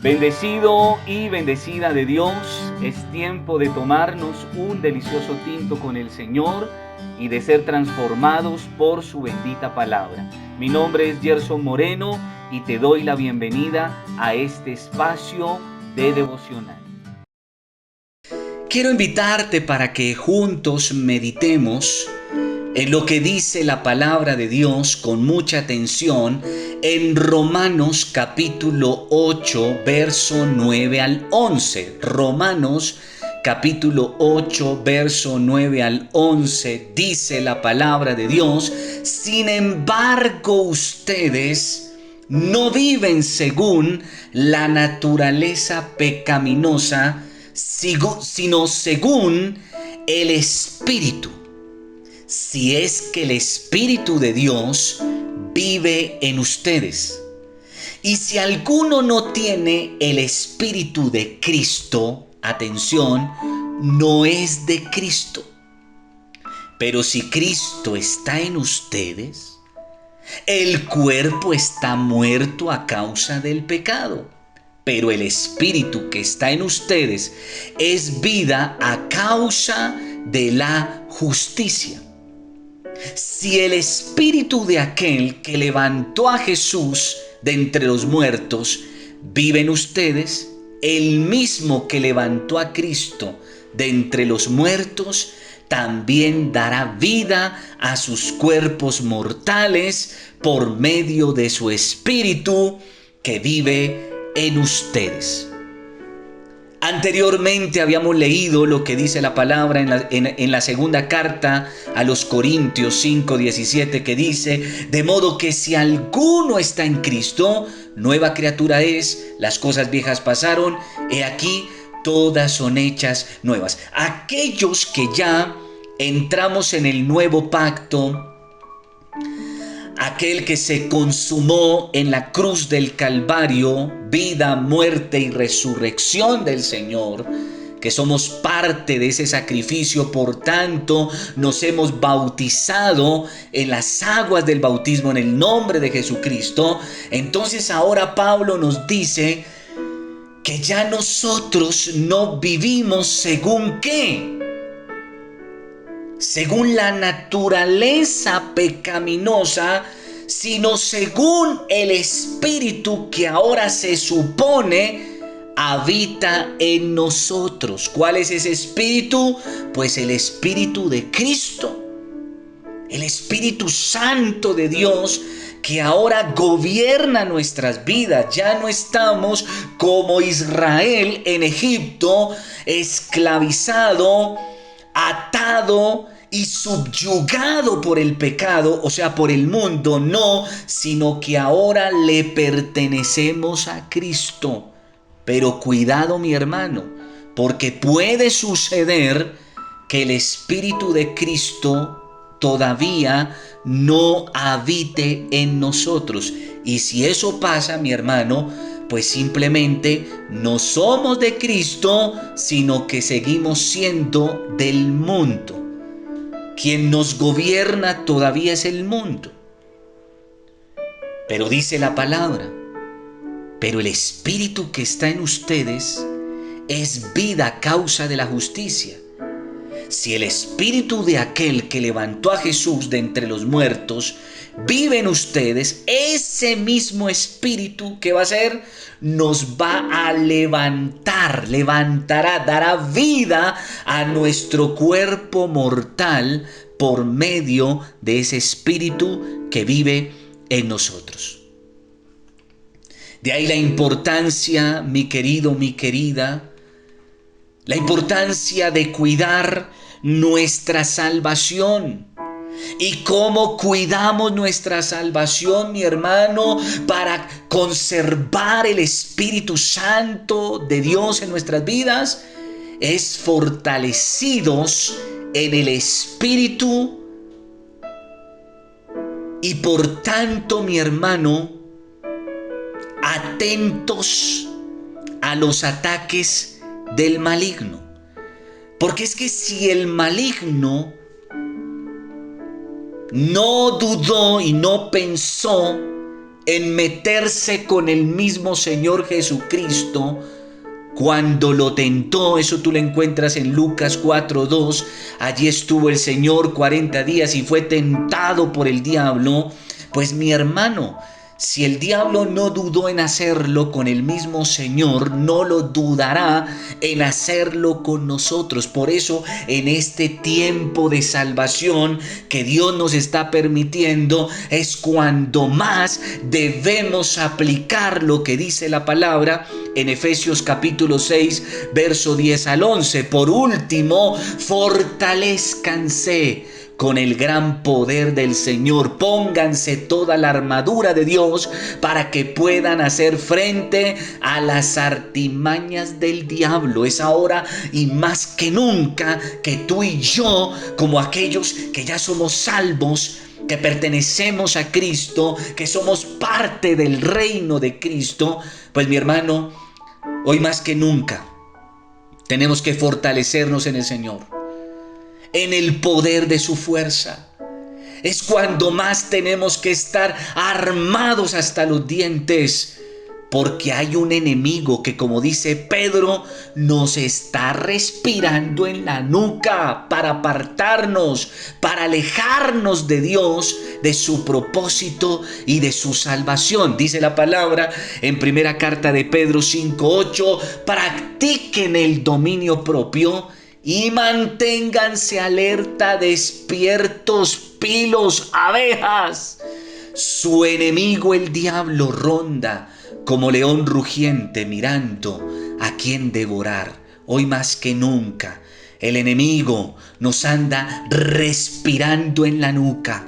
Bendecido y bendecida de Dios, es tiempo de tomarnos un delicioso tinto con el Señor y de ser transformados por su bendita palabra. Mi nombre es Gerson Moreno y te doy la bienvenida a este espacio de devocional. Quiero invitarte para que juntos meditemos en lo que dice la palabra de Dios con mucha atención en Romanos capítulo 8, verso 9 al 11. Romanos capítulo 8, verso 9 al 11, dice la palabra de Dios: sin embargo, ustedes no viven según la naturaleza pecaminosa, sino según el Espíritu. Si es que el Espíritu de Dios vive en ustedes. Y si alguno no tiene el Espíritu de Cristo, atención, no es de Cristo. Pero si Cristo está en ustedes, el cuerpo está muerto a causa del pecado, pero el Espíritu que está en ustedes es vida a causa de la justicia. Si el Espíritu de aquel que levantó a Jesús de entre los muertos vive en ustedes, el mismo que levantó a Cristo de entre los muertos también dará vida a sus cuerpos mortales por medio de su Espíritu que vive en ustedes. Anteriormente habíamos leído lo que dice la palabra en la segunda carta a los Corintios 5:17, que dice: de modo que si alguno está en Cristo, nueva criatura es, las cosas viejas pasaron, he aquí todas son hechas nuevas. Aquellos que ya entramos en el nuevo pacto, aquel que se consumó en la cruz del Calvario, vida, muerte y resurrección del Señor, que somos parte de ese sacrificio, por tanto nos hemos bautizado en las aguas del bautismo en el nombre de Jesucristo. Entonces ahora Pablo nos dice que ya nosotros no vivimos según ¿qué? Según la naturaleza pecaminosa, sino según el Espíritu que ahora se supone habita en nosotros. ¿Cuál es ese Espíritu? Pues el Espíritu de Cristo, el Espíritu Santo de Dios, que ahora gobierna nuestras vidas. Ya no estamos como Israel en Egipto, esclavizado, atado y subyugado por el pecado, o sea, por el mundo. No, sino que ahora le pertenecemos a Cristo. Pero cuidado, mi hermano, porque puede suceder que el Espíritu de Cristo todavía no habite en nosotros. Y si eso pasa, mi hermano, pues simplemente no somos de Cristo, sino que seguimos siendo del mundo. Quien nos gobierna todavía es el mundo. Pero dice la palabra: pero el Espíritu que está en ustedes es vida a causa de la justicia. Si el Espíritu de aquel que levantó a Jesús de entre los muertos vive en ustedes, ese mismo Espíritu, ¿qué va a hacer? Nos va a levantará, dará vida a nuestro cuerpo mortal por medio de ese Espíritu que vive en nosotros. De ahí la importancia, mi querido, mi querida, la importancia de cuidar nuestra salvación. ¿Y cómo cuidamos nuestra salvación, mi hermano, para conservar el Espíritu Santo de Dios en nuestras vidas? Es fortalecidos en el Espíritu y por tanto, mi hermano, atentos a los ataques del maligno. Porque es que si el maligno no dudó y no pensó en meterse con el mismo Señor Jesucristo cuando lo tentó. Eso tú lo encuentras en Lucas 4:2. Allí estuvo el Señor 40 días y fue tentado por el diablo. Pues mi hermano, si el diablo no dudó en hacerlo con el mismo Señor, no lo dudará en hacerlo con nosotros. Por eso, en este tiempo de salvación que Dios nos está permitiendo, es cuando más debemos aplicar lo que dice la palabra en Efesios capítulo 6, verso 10 al 11. Por último, fortalezcanse con el gran poder del Señor. Pónganse toda la armadura de Dios para que puedan hacer frente a las artimañas del diablo. Es ahora y más que nunca que tú y yo, como aquellos que ya somos salvos, que pertenecemos a Cristo, que somos parte del reino de Cristo, pues mi hermano, hoy más que nunca tenemos que fortalecernos en el Señor, en el poder de su fuerza. Es cuando más tenemos que estar armados hasta los dientes, porque hay un enemigo que, como dice Pedro, nos está respirando en la nuca para apartarnos, para alejarnos de Dios, de su propósito y de su salvación. Dice la palabra en primera carta de Pedro 5:8, practiquen el dominio propio y manténganse alerta, despiertos, pilos, abejas. Su enemigo el diablo ronda como león rugiente mirando a quien devorar. Hoy más que nunca el enemigo nos anda respirando en la nuca,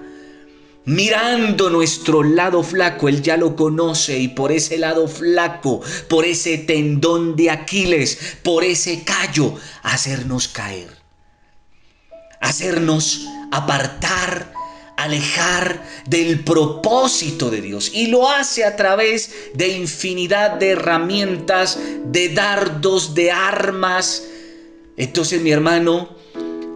mirando nuestro lado flaco. Él ya lo conoce y por ese lado flaco, por ese tendón de Aquiles, por ese callo, hacernos caer, hacernos apartar, alejar del propósito de Dios. Y lo hace a través de infinidad de herramientas, de dardos, de armas. Entonces, mi hermano,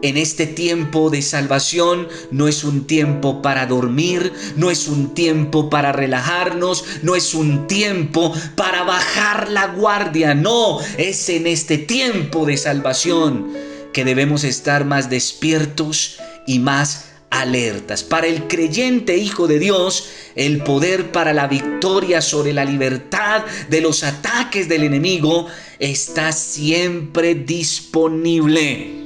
en este tiempo de salvación no es un tiempo para dormir, no es un tiempo para relajarnos, no es un tiempo para bajar la guardia. No, es en este tiempo de salvación que debemos estar más despiertos y más alertas. Para el creyente hijo de Dios, el poder para la victoria sobre la libertad de los ataques del enemigo está siempre disponible.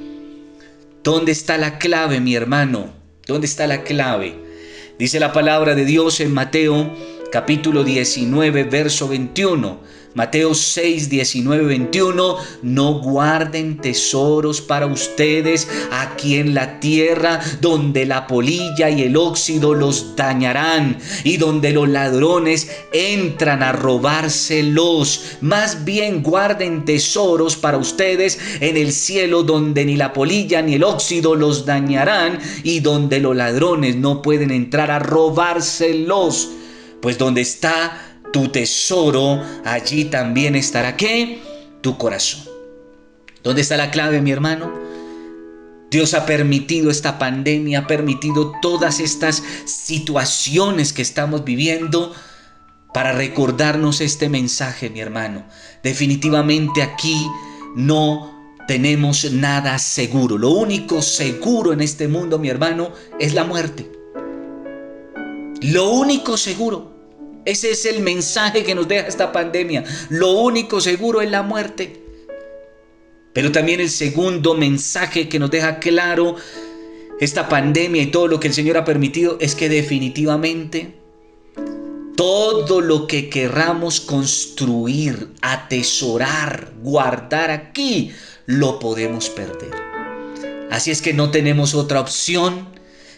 ¿Dónde está la clave, mi hermano? ¿Dónde está la clave? Dice la palabra de Dios en Mateo capítulo 19, verso 21. Mateo 6, 19, 21. No guarden tesoros para ustedes aquí en la tierra, donde la polilla y el óxido los dañarán y donde los ladrones entran a robárselos. Más bien guarden tesoros para ustedes en el cielo, donde ni la polilla ni el óxido los dañarán y donde los ladrones no pueden entrar a robárselos. Pues donde está tu tesoro, allí también estará, ¿qué? Tu corazón. ¿Dónde está la clave, mi hermano? Dios ha permitido esta pandemia, ha permitido todas estas situaciones que estamos viviendo para recordarnos este mensaje, mi hermano. Definitivamente aquí no tenemos nada seguro. Lo único seguro en este mundo, mi hermano, es la muerte. Lo único seguro. Ese es el mensaje que nos deja esta pandemia. Lo único seguro es la muerte. Pero también el segundo mensaje que nos deja claro esta pandemia y todo lo que el Señor ha permitido es que definitivamente todo lo que querramos construir, atesorar, guardar aquí, lo podemos perder. Así es que no tenemos otra opción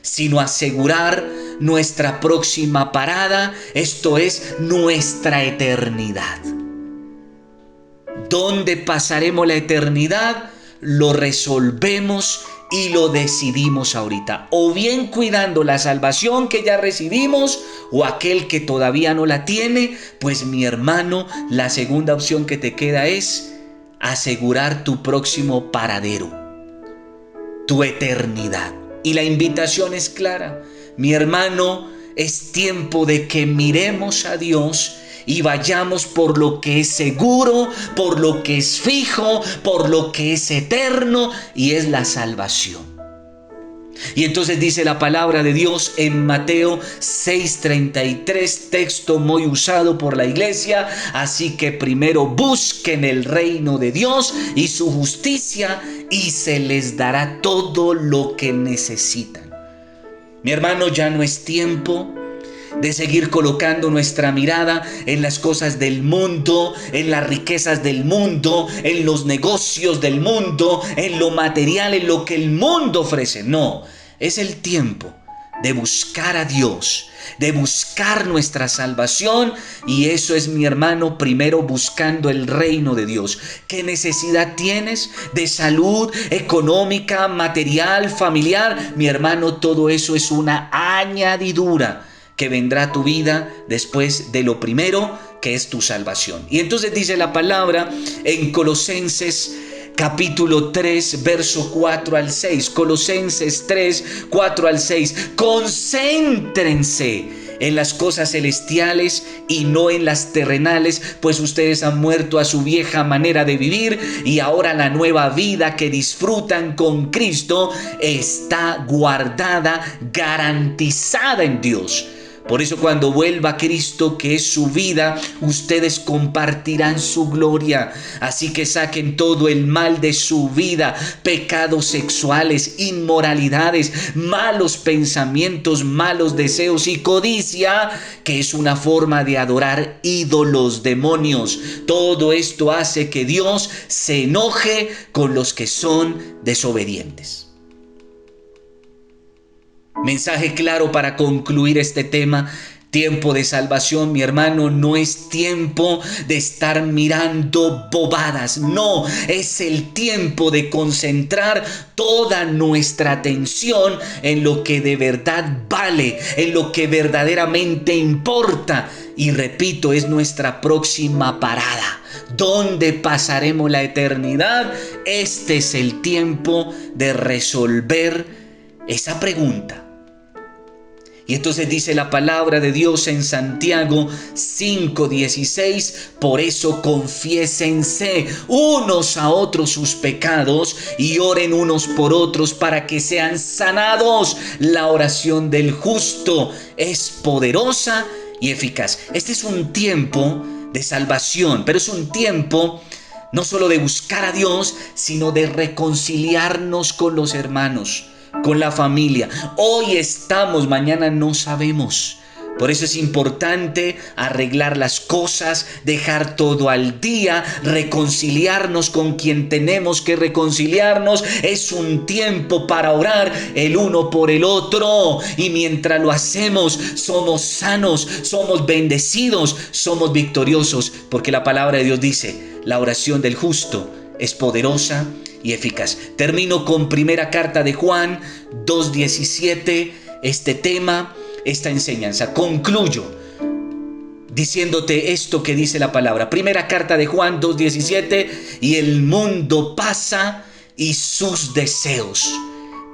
sino asegurar nuestra próxima parada, esto es nuestra eternidad. ¿Dónde pasaremos la eternidad? Lo resolvemos y lo decidimos ahorita. O bien cuidando la salvación que ya recibimos, o aquel que todavía no la tiene, pues mi hermano, la segunda opción que te queda es asegurar tu próximo paradero, tu eternidad. Y la invitación es clara. Mi hermano, Es tiempo de que miremos a Dios y vayamos por lo que es seguro, por lo que es fijo, por lo que es eterno, y es la salvación. Y entonces dice la palabra de Dios en Mateo 6:33, texto muy usado por la iglesia: así que primero busquen el reino de Dios y su justicia, y se les dará todo lo que necesitan. Mi hermano, ya no es tiempo de seguir colocando nuestra mirada en las cosas del mundo, en las riquezas del mundo, en los negocios del mundo, en lo material, en lo que el mundo ofrece. No, es el tiempo de buscar a Dios, de buscar nuestra salvación, y eso es, mi hermano, primero buscando el reino de Dios. ¿Qué necesidad tienes de salud económica, material, familiar? Mi hermano, todo eso es una añadidura que vendrá a tu vida después de lo primero, que es tu salvación. Y entonces dice la palabra en Colosenses capítulo 3, verso 4 al 6. Colosenses 3, 4 al 6. Concéntrense en las cosas celestiales y no en las terrenales, pues ustedes han muerto a su vieja manera de vivir, y ahora la nueva vida que disfrutan con Cristo está guardada, garantizada en Dios. Por eso, cuando vuelva Cristo, que es su vida, ustedes compartirán su gloria. Así que saquen todo el mal de su vida: pecados sexuales, inmoralidades, malos pensamientos, malos deseos y codicia, que es una forma de adorar ídolos, demonios. Todo esto hace que Dios se enoje con los que son desobedientes. Mensaje claro para concluir este tema: tiempo de salvación, mi hermano, no es tiempo de estar mirando bobadas. No, es el tiempo de concentrar toda nuestra atención en lo que de verdad vale, en lo que verdaderamente importa. Y repito, es nuestra próxima parada. ¿Dónde pasaremos la eternidad? Este es el tiempo de resolver esa pregunta. Y entonces dice la palabra de Dios en Santiago 5:16: por eso confiésense unos a otros sus pecados y oren unos por otros para que sean sanados. La oración del justo es poderosa y eficaz. Este es un tiempo de salvación, pero es un tiempo no solo de buscar a Dios, sino de reconciliarnos con los hermanos, con la familia. Hoy estamos, mañana no sabemos. Por eso es importante arreglar las cosas, dejar todo al día, reconciliarnos con quien tenemos que reconciliarnos. Es un tiempo para orar el uno por el otro, y mientras lo hacemos somos sanos, somos bendecidos, somos victoriosos, porque la palabra de Dios dice: la oración del justo es poderosa y eficaz. Termino con primera carta de Juan 2:17, este tema, esta enseñanza. Concluyo diciéndote esto que dice la palabra. Primera carta de Juan 2:17: y el mundo pasa y sus deseos,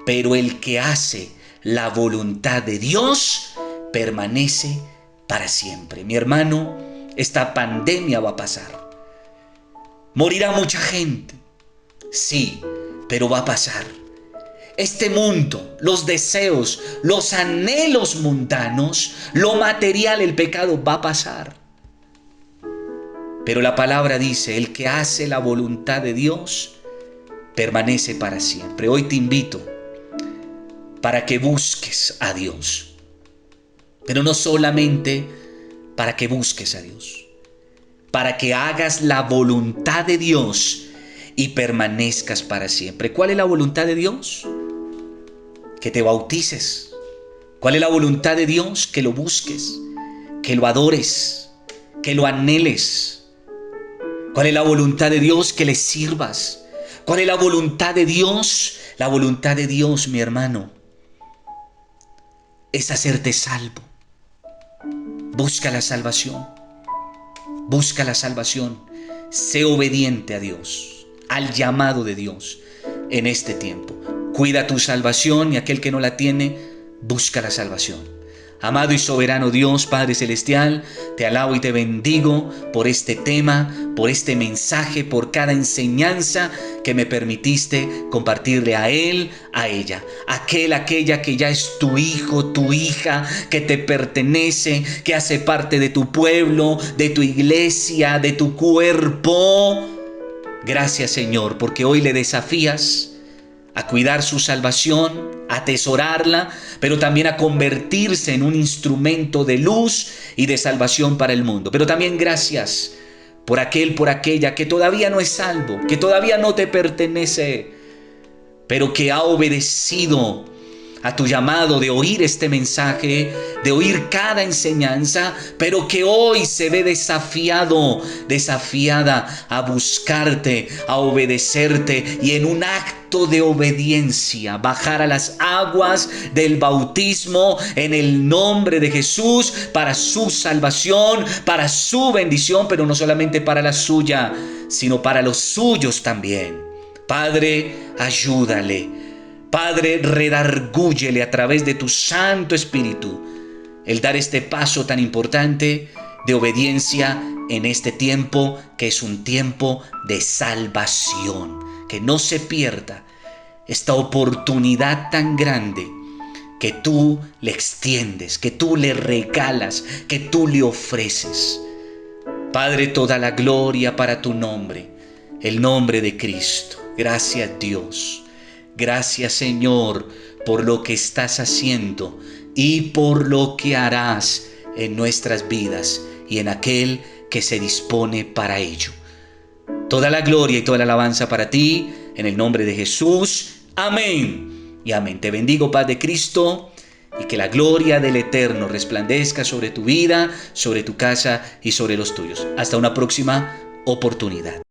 pero el que hace la voluntad de Dios permanece para siempre. Mi hermano, esta pandemia va a pasar. Morirá mucha gente. Sí, pero va a pasar. Este mundo, los deseos, los anhelos mundanos, lo material, el pecado va a pasar. Pero la palabra dice: el que hace la voluntad de Dios permanece para siempre. Hoy te invito para que busques a Dios, pero no solamente para que busques a Dios, para que hagas la voluntad de Dios y permanezcas para siempre. ¿Cuál es la voluntad de Dios? Que te bautices. ¿Cuál es la voluntad de Dios? Que lo busques, que lo adores, que lo anheles. ¿Cuál es la voluntad de Dios? Que le sirvas. ¿Cuál es la voluntad de Dios? La voluntad de Dios, mi hermano, es hacerte salvo. Busca la salvación. Busca la salvación. Sé obediente a Dios, al llamado de Dios en este tiempo. Cuida tu salvación, y aquel que no la tiene, busca la salvación. Amado y soberano Dios, Padre Celestial, te alabo y te bendigo por este tema, por este mensaje, por cada enseñanza que me permitiste compartirle a él, a ella, aquella que ya es tu hijo, tu hija, que te pertenece, que hace parte de tu pueblo, de tu iglesia, de tu cuerpo. Gracias, Señor, porque hoy le desafías a cuidar su salvación, a atesorarla, pero también a convertirse en un instrumento de luz y de salvación para el mundo. Pero también gracias por aquel, por aquella que todavía no es salvo, que todavía no te pertenece, pero que ha obedecido a tu llamado de oír este mensaje, de oír cada enseñanza, pero que hoy se ve desafiada a buscarte, a obedecerte y en un acto de obediencia bajar a las aguas del bautismo en el nombre de Jesús para su salvación, para su bendición, pero no solamente para la suya, sino para los suyos también. Padre, ayúdale. Padre, redargúyele a través de tu Santo Espíritu el dar este paso tan importante de obediencia en este tiempo que es un tiempo de salvación. Que no se pierda esta oportunidad tan grande que tú le extiendes, que tú le regalas, que tú le ofreces. Padre, toda la gloria para tu nombre, el nombre de Cristo. Gracias, Dios. Gracias, Señor, por lo que estás haciendo y por lo que harás en nuestras vidas y en aquel que se dispone para ello. Toda la gloria y toda la alabanza para ti, en el nombre de Jesús. Amén y amén. Te bendigo, paz de Cristo, y que la gloria del Eterno resplandezca sobre tu vida, sobre tu casa y sobre los tuyos. Hasta una próxima oportunidad.